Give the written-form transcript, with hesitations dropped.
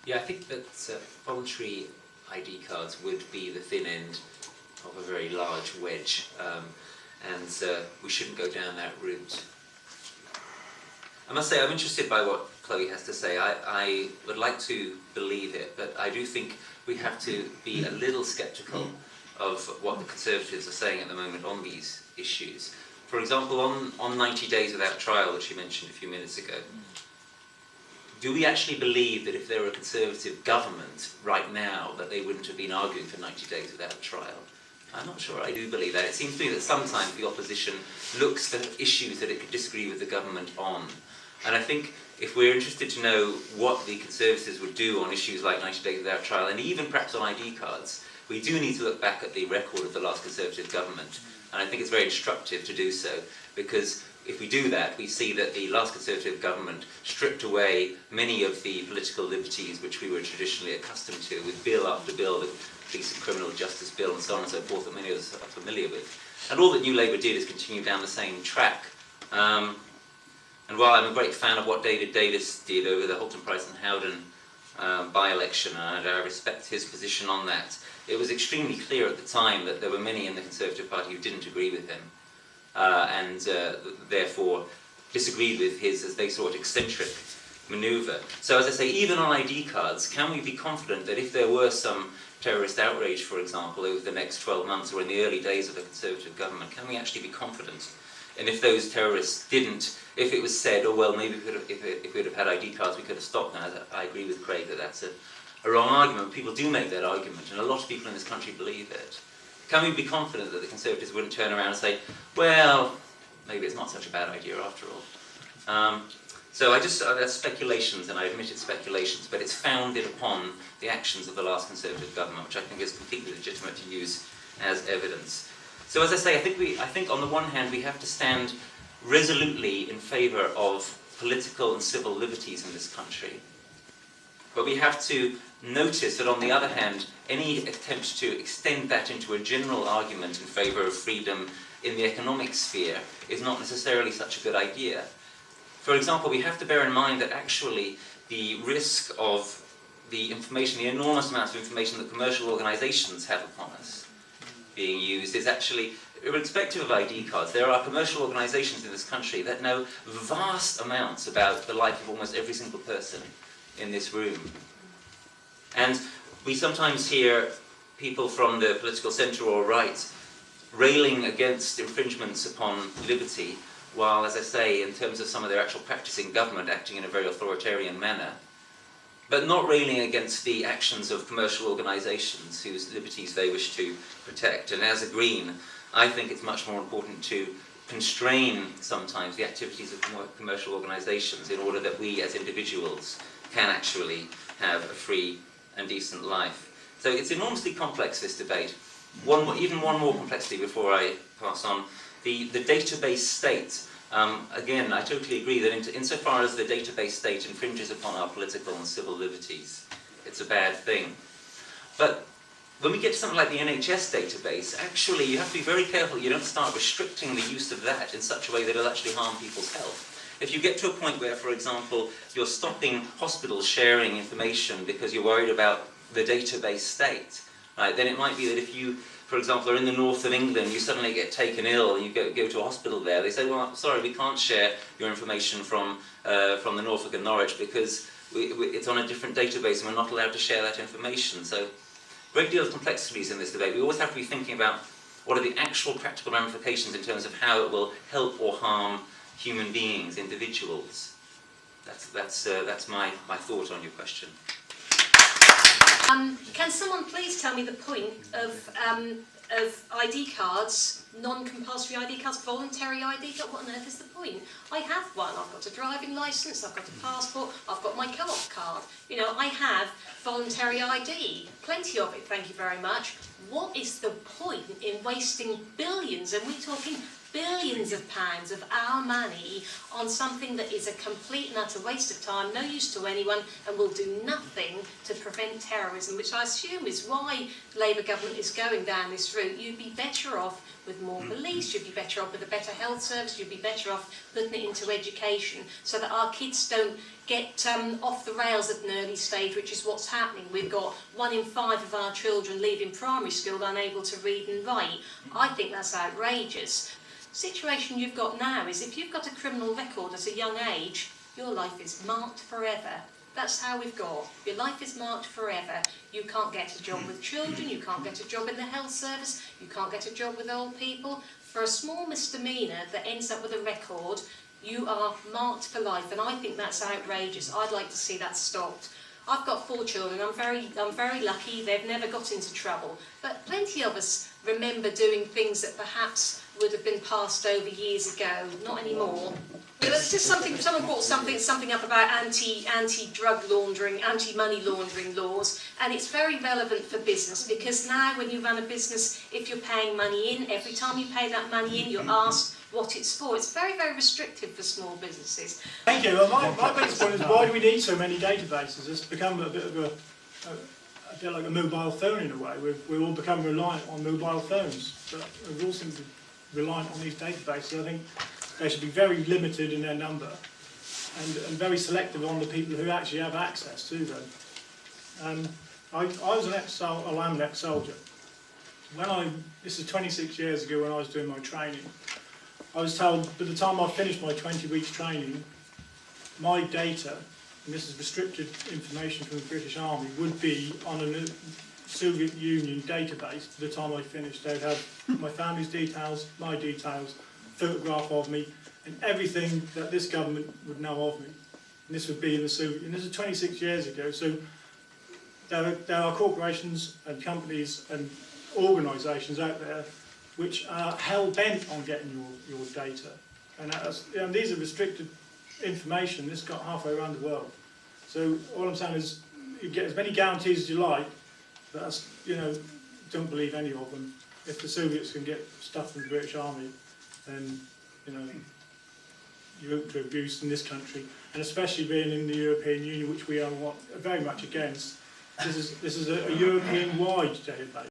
Yeah, I think that voluntary ID cards would be the thin end of a very large wedge, and we shouldn't go down that route. I must say I'm interested by what Chloe has to say. I would like to believe it, but I do think we have to be a little sceptical of what the Conservatives are saying at the moment on these issues. For example, on 90 days without trial, which you mentioned a few minutes ago, do we actually believe that if there were a Conservative government right now that they wouldn't have been arguing for 90 days without trial? I'm not sure I do believe that. It seems to me that sometimes the opposition looks for issues that it could disagree with the government on. And I think if we're interested to know what the Conservatives would do on issues like 90 days without trial, and even perhaps on ID cards, we do need to look back at the record of the last Conservative government. And I think it's very instructive to do so, because if we do that, we see that the last Conservative government stripped away many of the political liberties which we were traditionally accustomed to, with bill after bill, the Police and Criminal Justice Bill and so on and so forth, that many of us are familiar with. And all that New Labour did is continue down the same track. And while I'm a great fan of what David Davis did over the Halton Price and Howden by-election, and I respect his position on that, it was extremely clear at the time that there were many in the Conservative Party who didn't agree with him, and therefore disagreed with his, as they saw it, eccentric manoeuvre. So as I say, even on ID cards, can we be confident that if there were some terrorist outrage, for example, over the next 12 months or in the early days of the Conservative government, can we actually be confident? And if those terrorists didn't, if it was said, oh well, maybe if we'd have had ID cards we could have stopped now, I agree with Craig that that's a wrong argument. People do make that argument, and a lot of people in this country believe it. Can we be confident that the Conservatives wouldn't turn around and say, well, maybe it's not such a bad idea after all? So that's speculations, and I admit it's speculations, but it's founded upon the actions of the last Conservative government, which I think is completely legitimate to use as evidence. So as I say, I think on the one hand we have to stand resolutely in favour of political and civil liberties in this country. But we have to notice that on the other hand, any attempt to extend that into a general argument in favour of freedom in the economic sphere is not necessarily such a good idea. For example, we have to bear in mind that actually the risk of the information, the enormous amounts of information that commercial organisations have upon us being used is actually, irrespective of ID cards, there are commercial organisations in this country that know vast amounts about the life of almost every single person in this room. And we sometimes hear people from the political centre or right railing against infringements upon liberty, while, as I say, in terms of some of their actual practice in government, acting in a very authoritarian manner, but not railing against the actions of commercial organisations whose liberties they wish to protect. And as a Green, I think it's much more important to constrain sometimes the activities of commercial organisations in order that we as individuals can actually have a free and decent life. So it's enormously complex, this debate. Even one more complexity before I pass on. The database state. Again, I totally agree that insofar as the database state infringes upon our political and civil liberties, it's a bad thing. But when we get to something like the NHS database, actually you have to be very careful you don't start restricting the use of that in such a way that it'll actually harm people's health. If you get to a point where, for example, you're stopping hospitals sharing information because you're worried about the database state, right, then it might be that if you, for example, are in the north of England, you suddenly get taken ill, you go to a hospital there, they say, well, sorry, we can't share your information from the Norfolk and Norwich because it's on a different database and we're not allowed to share that information. So, a great deal of complexities in this debate. We always have to be thinking about what are the actual practical ramifications in terms of how it will help or harm human beings, individuals. That's my thought on your question. Can someone please tell me the point of ID cards, non-compulsory ID cards, voluntary ID card? What on earth is the point? I have one. I've got a driving licence, I've got a passport, I've got my co-op card. You know, I have voluntary ID. Plenty of it, thank you very much. What is the point in wasting billions, and we're talking billions of pounds of our money on something that is a complete and utter waste of time, no use to anyone, and will do nothing to prevent terrorism, which I assume is why Labour government is going down this route. You'd be better off with more police, you'd be better off with a better health service, you'd be better off putting it into education so that our kids don't get off the rails at an early stage, which is what's happening. We've got 1 in 5 of our children leaving primary school unable to read and write. I think that's outrageous. The situation you've got now is if you've got a criminal record at a young age, your life is marked forever. That's how we've got. Your life is marked forever. You can't get a job with children, you can't get a job in the health service, you can't get a job with old people. For a small misdemeanour that ends up with a record, you are marked for life, and I think that's outrageous. I'd like to see that stopped. I've got 4 children, I'm very lucky, they've never got into trouble. But plenty of us remember doing things that perhaps would have been passed over years ago, not anymore. It's just something, someone brought something up about anti-drug laundering, anti-money laundering laws, and it's very relevant for business, because now when you run a business, if you're paying money in, every time you pay that money in, you're asked what it's for. It's very, very restrictive for small businesses. Thank you. Well, my biggest point is, why do we need so many databases? It's become a bit like a mobile phone in a way. We've all become reliant on mobile phones, but we all seem to be reliant on these databases. I think they should be very limited in their number and very selective on the people who actually have access to them. I was an I'm an ex-soldier. This is 26 years ago when I was doing my training, I was told by the time I finished my 20 weeks training, my data, and this is restricted information from the British Army, would be on a Soviet Union database by the time I finished. They'd have my family's details, my details, photograph of me, and everything that this government would know of me. And this would be in the Soviet, and this is 26 years ago, so there are corporations and companies and organisations out there which are hell-bent on getting your data. And these are restricted information. This got halfway around the world. So all I'm saying is, you get as many guarantees as you like, but don't believe any of them. If the Soviets can get stuff from the British Army, then you're open to abuse in this country, and especially being in the European Union, which we are very much against. This is a European-wide database.